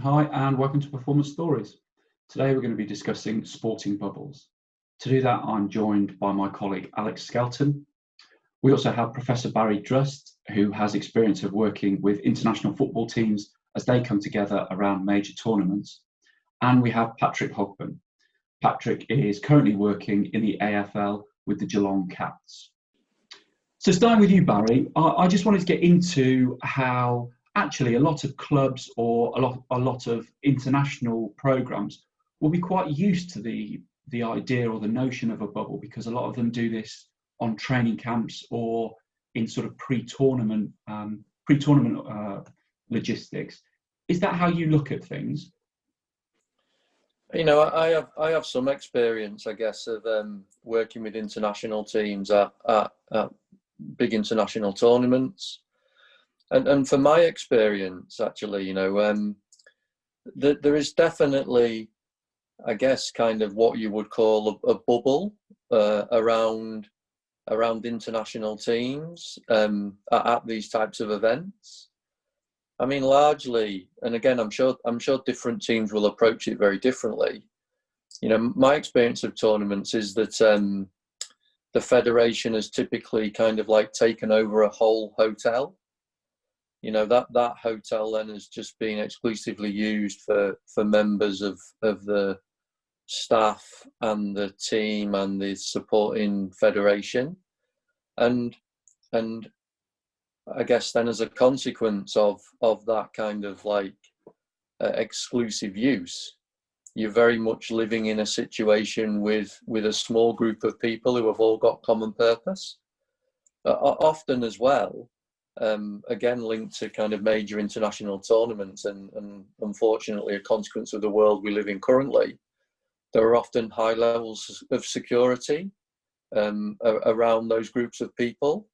Hi and welcome to Performance Stories. Today we're going to be discussing sporting bubbles. To do that, I'm joined by my colleague Alex Skelton. We also have Professor Barry Drust, who has experience of working with international football teams as they come together around major tournaments. And we have Patrick Hogben. Patrick is currently working in the AFL with the Geelong Cats. So starting with you, Barry, I just wanted to get into how actually a lot of clubs or a lot of international programs will be quite used to the idea or the notion of a bubble, because a lot of them do this on training camps or in sort of pre-tournament logistics. Is that how you look at things? You know, I have some experience, I guess, of working with international teams at big international tournaments. And from my experience, actually, you know, there is definitely, I guess, kind of what you would call a bubble around international teams at these types of events. I mean, largely, and again, I'm sure different teams will approach it very differently. You know, my experience of tournaments is that the federation has typically kind of like taken over a whole hotel. You know, that hotel then has just been exclusively used for members of the staff and the team and the supporting federation. And I guess then as a consequence of that kind of like exclusive use, you're very much living in a situation with a small group of people who have all got common purpose. Often as well, again linked to kind of major international tournaments and unfortunately a consequence of the world we live in currently, there are often high levels of security around those groups of people.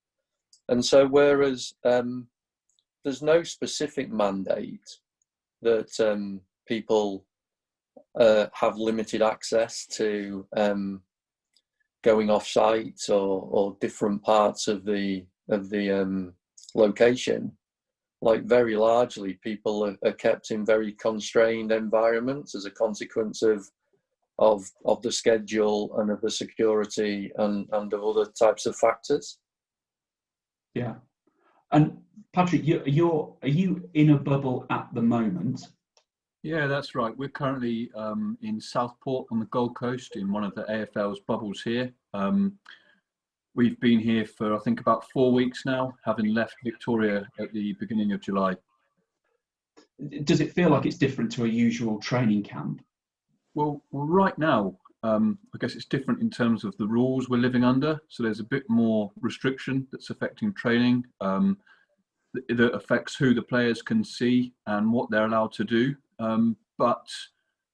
And so whereas there's no specific mandate that people have limited access to going off site or different parts of the location, like very largely people are kept in very constrained environments as a consequence of the schedule and of the security and of other types of factors. Yeah. And Patrick, are you in a bubble at the moment? Yeah, that's right. We're currently in Southport on the Gold Coast in one of the AFL's bubbles here. We've been here for, I think, about 4 weeks now, having left Victoria at the beginning of July. Does it feel like it's different to a usual training camp? Well, right now, I guess it's different in terms of the rules we're living under. So there's a bit more restriction that's affecting training, that affects who the players can see and what they're allowed to do. But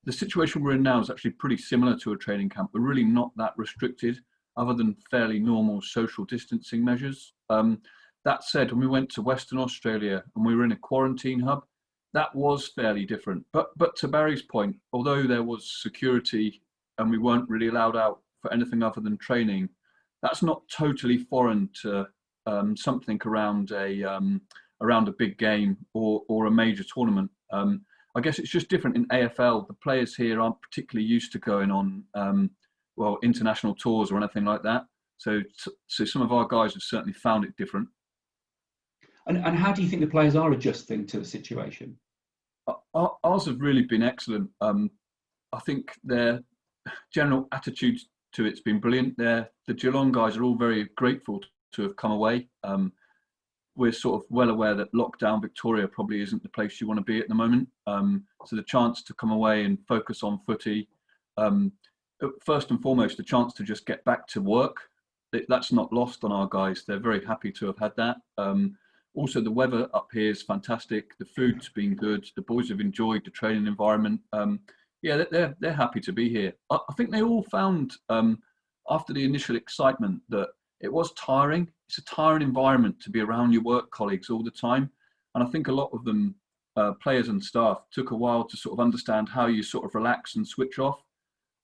the situation we're in now is actually pretty similar to a training camp. We're really not that restricted, other than fairly normal social distancing measures. That said, when we went to Western Australia and we were in a quarantine hub, that was fairly different. But to Barry's point, although there was security and we weren't really allowed out for anything other than training, that's not totally foreign to something around a big game or a major tournament. I guess it's just different in AFL. The players here aren't particularly used to going on international tours or anything like that. So some of our guys have certainly found it different. And how do you think the players are adjusting to the situation? Ours have really been excellent. I think their general attitude to it's been brilliant. The Geelong guys are all very grateful to have come away. We're sort of well aware that lockdown Victoria probably isn't the place you want to be at the moment. So the chance to come away and focus on footy, first and foremost, the chance to just get back to work, that's not lost on our guys. They're very happy to have had that. Also, the weather up here is fantastic. The food's been good. The boys have enjoyed the training environment. They're happy to be here. I think they all found, after the initial excitement, that it was tiring. It's a tiring environment to be around your work colleagues all the time. And I think a lot of them, players and staff, took a while to sort of understand how you sort of relax and switch off.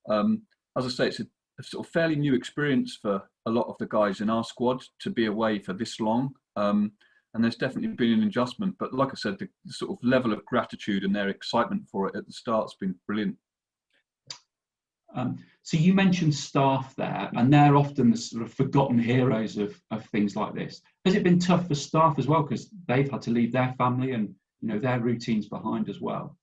As I say, it's a sort of fairly new experience for a lot of the guys in our squad to be away for this long. and there's definitely been an adjustment. But like I said, the sort of level of gratitude and their excitement for it at the start has been brilliant. So you mentioned staff there, and they're often the sort of forgotten heroes of things like this. Has it been tough for staff as well, because they've had to leave their family and their routines behind as well?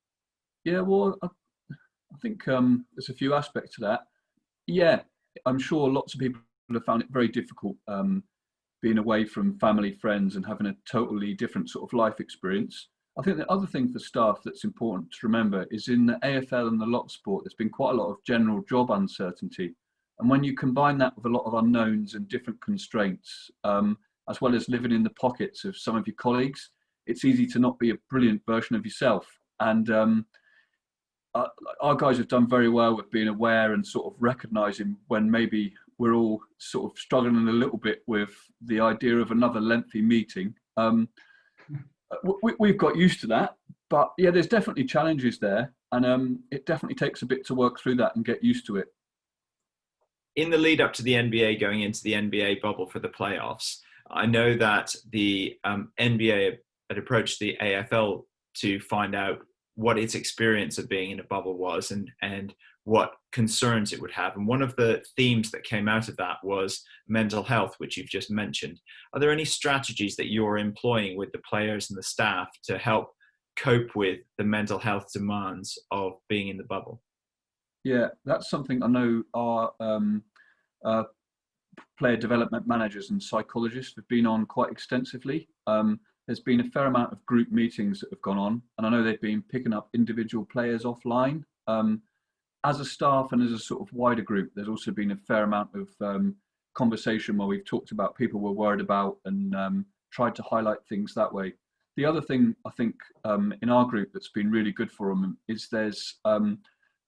Yeah, well, I think there's a few aspects to that. Yeah, I'm sure lots of people have found it very difficult being away from family, friends, and having a totally different sort of life experience. I think the other thing for staff that's important to remember is in the AFL and the lot sport, there's been quite a lot of general job uncertainty. And when you combine that with a lot of unknowns and different constraints, as well as living in the pockets of some of your colleagues, it's easy to not be a brilliant version of yourself. And our guys have done very well with being aware and sort of recognising when maybe we're all sort of struggling a little bit with the idea of another lengthy meeting. We've got used to that, but yeah, there's definitely challenges there, and it definitely takes a bit to work through that and get used to it. In the lead up to the NBA going into the NBA bubble for the playoffs, I know that the NBA had approached the AFL to find out what its experience of being in a bubble was and what concerns it would have. And one of the themes that came out of that was mental health, which you've just mentioned. Are there any strategies that you're employing with the players and the staff to help cope with the mental health demands of being in the bubble? Yeah, that's something I know our player development managers and psychologists have been on quite extensively. There's been a fair amount of group meetings that have gone on, and I know they've been picking up individual players offline. As a staff and as a sort of wider group, there's also been a fair amount of conversation where we've talked about people we're worried about and tried to highlight things that way. The other thing I think in our group that's been really good for them is there's a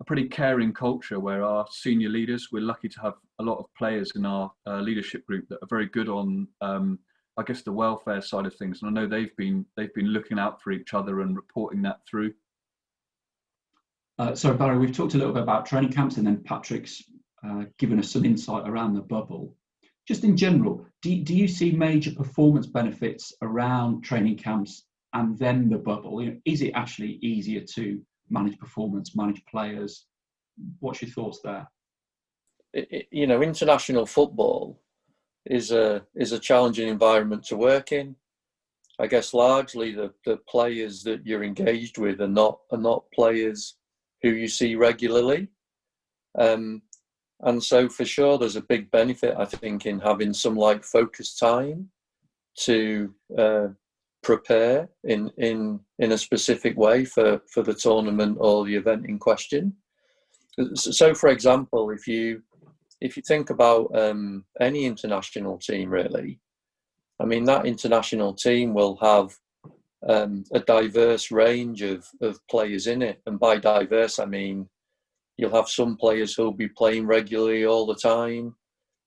pretty caring culture where our senior leaders, we're lucky to have a lot of players in our leadership group that are very good on, I guess, the welfare side of things. And I know they've been looking out for each other and reporting that through. So Barry, we've talked a little bit about training camps, and then Patrick's given us some insight around the bubble. Just in general, do you see major performance benefits around training camps and then the bubble? Is it actually easier to manage performance, manage players? What's your thoughts there? International football is a challenging environment to work in. I guess largely the players that you're engaged with are not players who you see regularly. And so for sure, there's a big benefit, I think, in having some focus time to prepare in a specific way for the tournament or the event in question. So for example, if you think about any international team, really, I mean, that international team will have a diverse range of players in it. And by diverse, I mean, you'll have some players who'll be playing regularly all the time.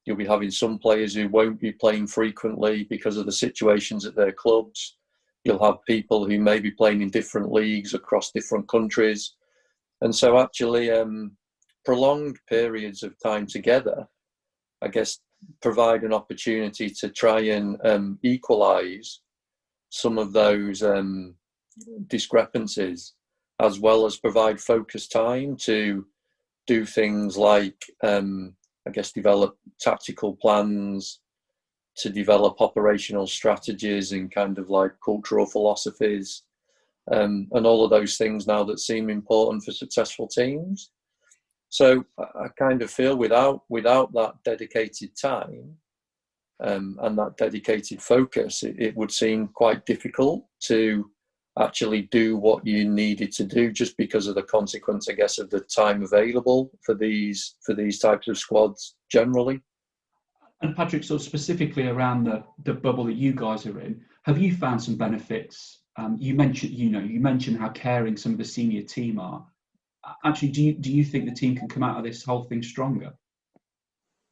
You'll be having some players who won't be playing frequently because of the situations at their clubs. You'll have people who may be playing in different leagues across different countries. And so actually prolonged periods of time together, I guess, provide an opportunity to try and equalise some of those discrepancies, as well as provide focus time to do things like, I guess, develop tactical plans, to develop operational strategies and kind of cultural philosophies, and all of those things now that seem important for successful teams. So I kind of feel without that dedicated time and that dedicated focus, it would seem quite difficult to actually do what you needed to do, just because of the consequence, I guess, of the time available for these types of squads generally. And Patrick, so specifically around the bubble that you guys are in, have you found some benefits? You mentioned how caring some of the senior team are. Actually, do you think the team can come out of this whole thing stronger?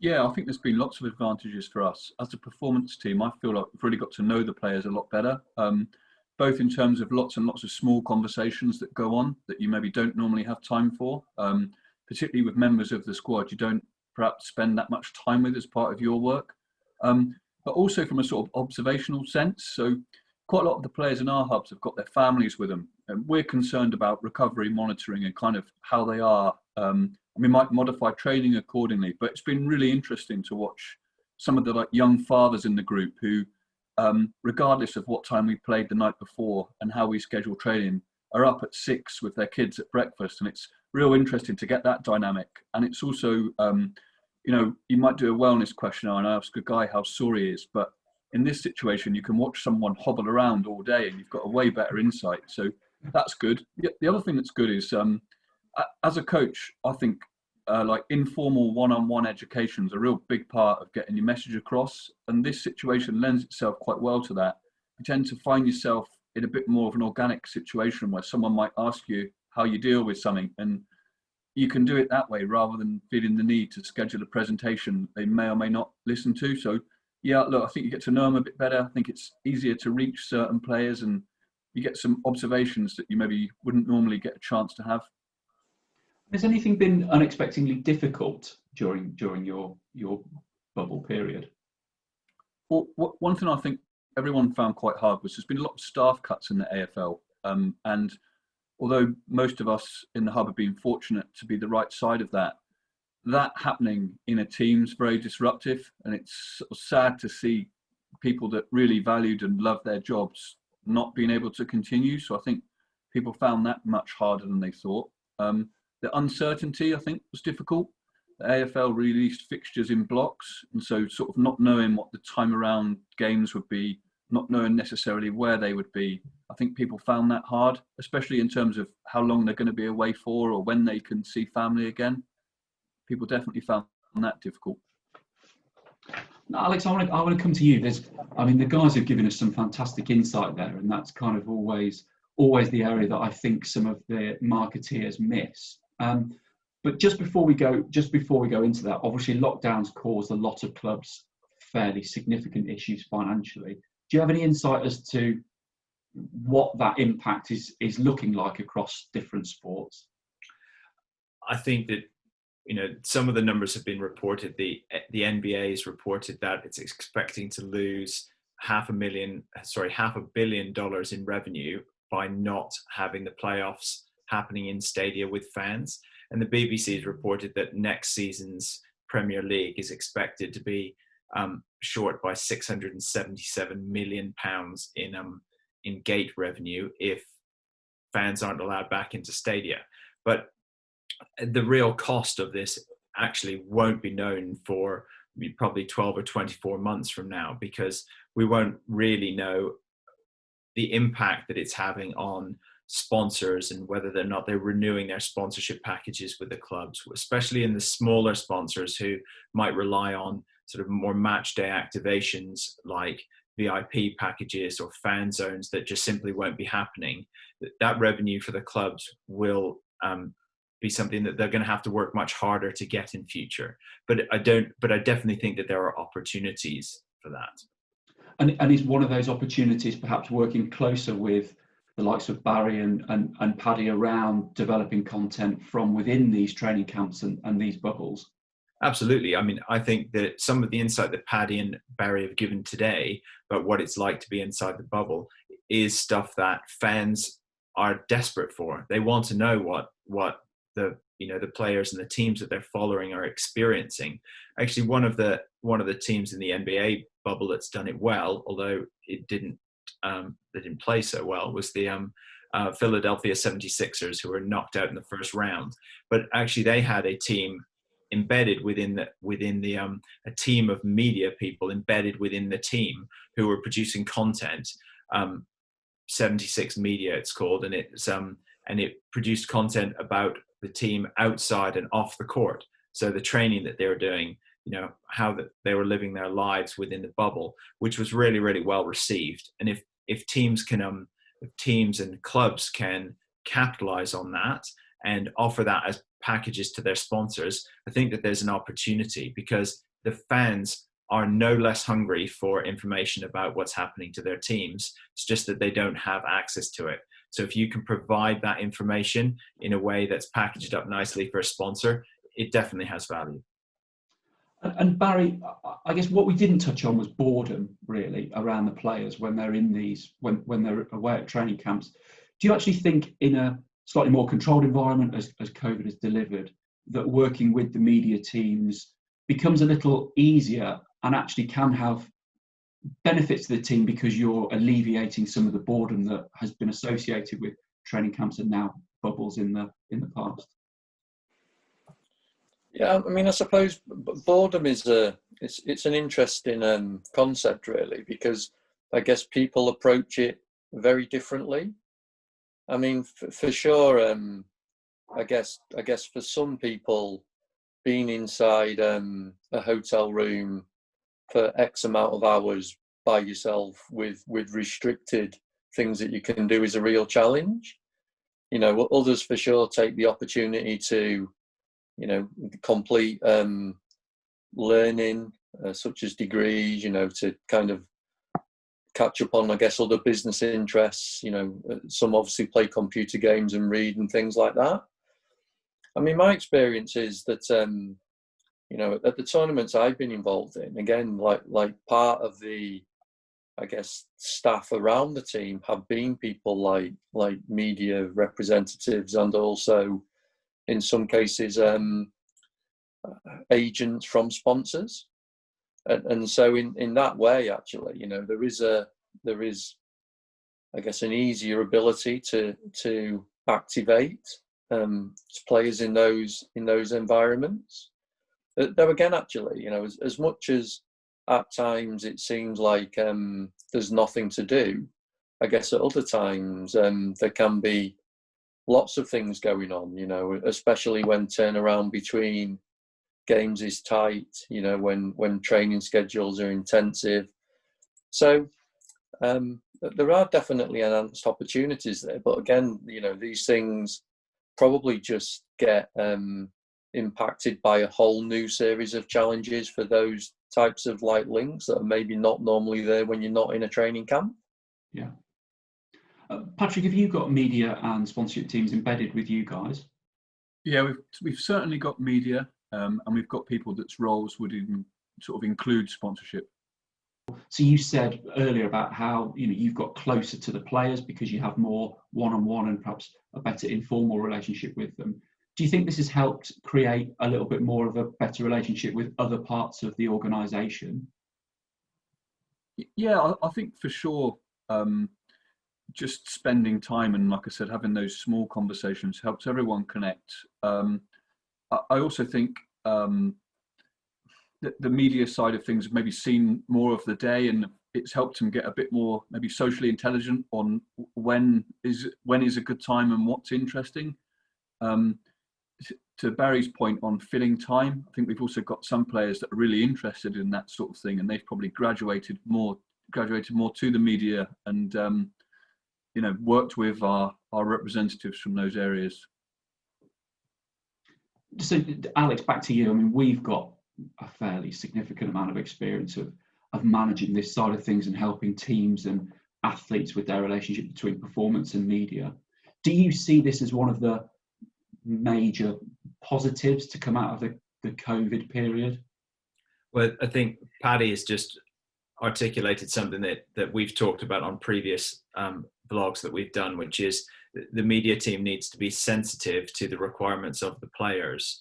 Yeah, I think there's been lots of advantages for us. As a performance team, I feel like we've really got to know the players a lot better, both in terms of lots and lots of small conversations that go on that you maybe don't normally have time for, particularly with members of the squad you don't perhaps spend that much time with as part of your work, but also from a sort of observational sense. So quite a lot of the players in our hubs have got their families with them, and we're concerned about recovery monitoring and kind of how they are. We might modify training accordingly, but it's been really interesting to watch some of the like young fathers in the group who, regardless of what time we played the night before and how we schedule training, are up at 6 with their kids at breakfast, and it's real interesting to get that dynamic. And it's also, you might do a wellness questionnaire and ask a guy how sore he is, but in this situation, you can watch someone hobble around all day and you've got a way better insight. So that's good. The other thing that's good is, as a coach, I think like informal one-on-one education is a real big part of getting your message across. And this situation lends itself quite well to that. You tend to find yourself in a bit more of an organic situation where someone might ask you how you deal with something, and you can do it that way rather than feeling the need to schedule a presentation they may or may not listen to. So yeah, look, I think you get to know them a bit better. I think it's easier to reach certain players, and you get some observations that you maybe wouldn't normally get a chance to have. Has anything been unexpectedly difficult during your bubble period? Well, one thing I think everyone found quite hard was there's been a lot of staff cuts in the AFL, and although most of us in the hub have been fortunate to be the right side of that, that happening in a team's very disruptive, and it's sort of sad to see people that really valued and loved their jobs not being able to continue. So I think people found that much harder than they thought. The uncertainty, I think, was difficult. The AFL released fixtures in blocks, and so sort of not knowing what the time around games would be, not knowing necessarily where they would be, I think people found that hard, especially in terms of how long they're going to be away for or when they can see family again. People definitely found that difficult. Now, Alex, I want to come to you. The guys have given us some fantastic insight there, and that's kind of always the area that I think some of the marketeers miss. But just before we go into that, obviously lockdowns caused a lot of clubs fairly significant issues financially. Do you have any insight as to what that impact is looking like across different sports? I think that some of the numbers have been reported. The NBA has reported that it's expecting to lose $500 million in revenue by not having the playoffs happening in stadia with fans. And the BBC has reported that next season's Premier League is expected to be short by £677 million in gate revenue if fans aren't allowed back into stadia. But the real cost of this actually won't be known for probably 12 or 24 months from now, because we won't really know the impact that it's having on sponsors and whether or not they're renewing their sponsorship packages with the clubs, especially in the smaller sponsors who might rely on sort of more match day activations like VIP packages or fan zones that just simply won't be happening. That revenue for the clubs will be something that they're going to have to work much harder to get in future. But I definitely think that there are opportunities for that. And is one of those opportunities perhaps working closer with the likes of Barry and Paddy around developing content from within these training camps and these bubbles? Absolutely. I think that some of the insight that Paddy and Barry have given today about what it's like to be inside the bubble is stuff that fans are desperate for. They want to know what the players and the teams that they're following are experiencing. Actually, one of the teams in the NBA bubble that's done it well, although they didn't play so well, was the Philadelphia 76ers, who were knocked out in the first round. But actually, they had a team embedded within a team of media people embedded within the team who were producing content. 76 Media, it's called, and it produced content about the team outside and off the court. So the training that they were doing, how that they were living their lives within the bubble, which was really, really well received. And if teams and clubs can capitalize on that and offer that as packages to their sponsors, I think that there's an opportunity, because the fans are no less hungry for information about what's happening to their teams. It's just that they don't have access to it. So if you can provide that information in a way that's packaged up nicely for a sponsor, it definitely has value. And Barry, I guess what we didn't touch on was boredom, really, around the players when they're in these, when they're away at training camps. Do you actually think, in a slightly more controlled environment, as COVID has delivered, that working with the media teams becomes a little easier and actually can have benefits to the team because you're alleviating some of the boredom that has been associated with training camps and now bubbles in the past? Yeah, I mean, I suppose boredom is it's an interesting concept, really, because I guess people approach it very differently. I mean, for sure, I guess for some people, being inside a hotel room for X amount of hours by yourself with restricted things that you can do is a real challenge. You know, others for sure take the opportunity to, you know, complete learning, such as degrees, you know, to kind of catch up on, I guess, other business interests. You know, some obviously play computer games and read and things like that. I mean, my experience is that, you know, at the tournaments I've been involved in, again, like part of the, I guess, staff around the team have been people like media representatives and also, in some cases, agents from sponsors, and so in that way, actually, you know, there is I guess an easier ability to activate players in those environments. Though again, actually, you know, as much as at times it seems like there's nothing to do, I guess at other times there can be lots of things going on, you know, especially when turnaround between games is tight, you know, when training schedules are intensive. So there are definitely enhanced opportunities there. But again, you know, these things probably just get impacted by a whole new series of challenges for those types of light links that are maybe not normally there when you're not in a training camp. Yeah. Patrick, have you got media and sponsorship teams embedded with you guys? Yeah, we've certainly got media, and we've got people that's roles would even sort of include sponsorship. So you said earlier about how, you know, you've got closer to the players because you have more one-on-one and perhaps a better informal relationship with them. Do you think this has helped create a little bit more of a better relationship with other parts of the organisation? Yeah, I think for sure. Just spending time and, like I said, having those small conversations helps everyone connect. I also think the media side of things have maybe seen more of the day, and it's helped them get a bit more maybe socially intelligent on when is a good time and what's interesting. To Barry's point on filling time, I think we've also got some players that are really interested in that sort of thing, and they've probably graduated more to the media and you know, worked with our representatives from those areas. So, Alex, back to you. I mean, we've got a fairly significant amount of experience of managing this side of things and helping teams and athletes with their relationship between performance and media. Do you see this as one of the major positives to come out of the COVID period? Well, I think Paddy has just articulated something that we've talked about on previous vlogs that we've done, which is the media team needs to be sensitive to the requirements of the players,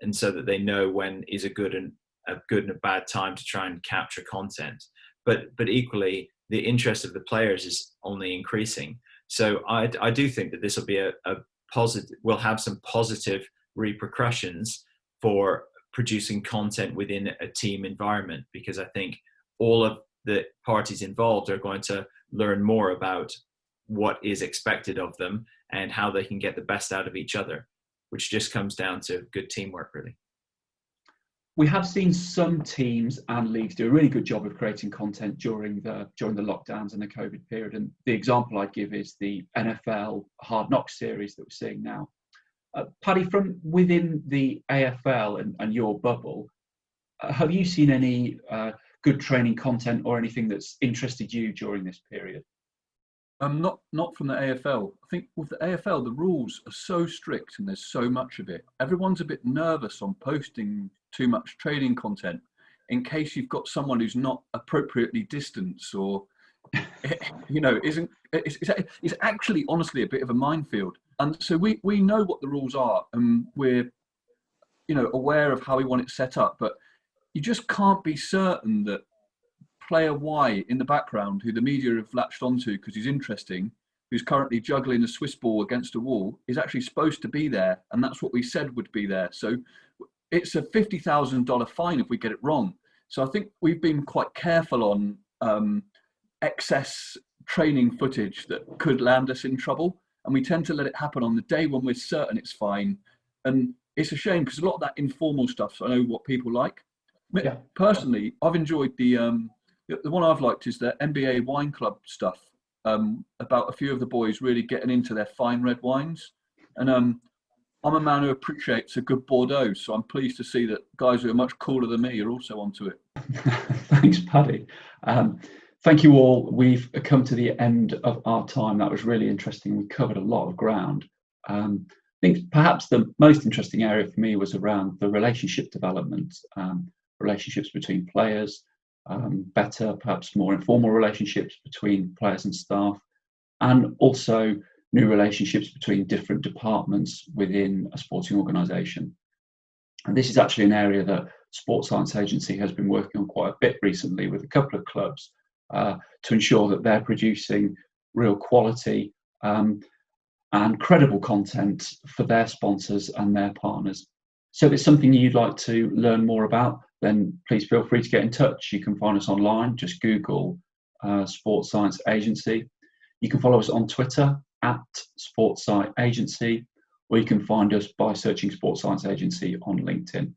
and so that they know when is a good and a bad time to try and capture content. But equally, the interest of the players is only increasing. So I do think that this will be a positive. Will have some positive repercussions for producing content within a team environment, because I think all of the parties involved are going to learn more about what is expected of them and how they can get the best out of each other, which just comes down to good teamwork, really. We have seen some teams and leagues do a really good job of creating content during the lockdowns and the COVID period. And the example I'd give is the NFL Hard Knocks series that we're seeing now. Paddy, from within the AFL and your bubble, have you seen any good training content or anything that's interested you during this period? Not from the AFL. I think with the AFL, the rules are so strict and there's so much of it. Everyone's a bit nervous on posting too much training content in case you've got someone who's not appropriately distanced, or isn't. It's actually honestly a bit of a minefield. And so we know what the rules are, and we're aware of how we want it set up, but you just can't be certain that player Y in the background, who the media have latched onto because he's interesting, who's currently juggling a Swiss ball against a wall, is actually supposed to be there, and that's what we said would be there. So it's a $50,000 fine if we get it wrong. So I think we've been quite careful on excess training footage that could land us in trouble, and we tend to let it happen on the day when we're certain it's fine. And it's a shame because a lot of that informal stuff, so I know what people like. Yeah. Personally, I've enjoyed the one I've liked is the NBA wine club stuff, about a few of the boys really getting into their fine red wines. And I'm a man who appreciates a good Bordeaux, so I'm pleased to see that guys who are much cooler than me are also onto it. Thanks, Paddy. Thank you all. We've come to the end of our time. That was really interesting. We covered a lot of ground. I think perhaps the most interesting area for me was around the relationship development, relationships between players, better, perhaps more informal relationships between players and staff, and also new relationships between different departments within a sporting organisation. And this is actually an area that Sports Science Agency has been working on quite a bit recently with a couple of clubs to ensure that they're producing real quality and credible content for their sponsors and their partners. So if it's something you'd like to learn more about, then please feel free to get in touch. You can find us online, just Google Sports Science Agency. You can follow us on Twitter at Sports Science Agency, or you can find us by searching Sports Science Agency on LinkedIn.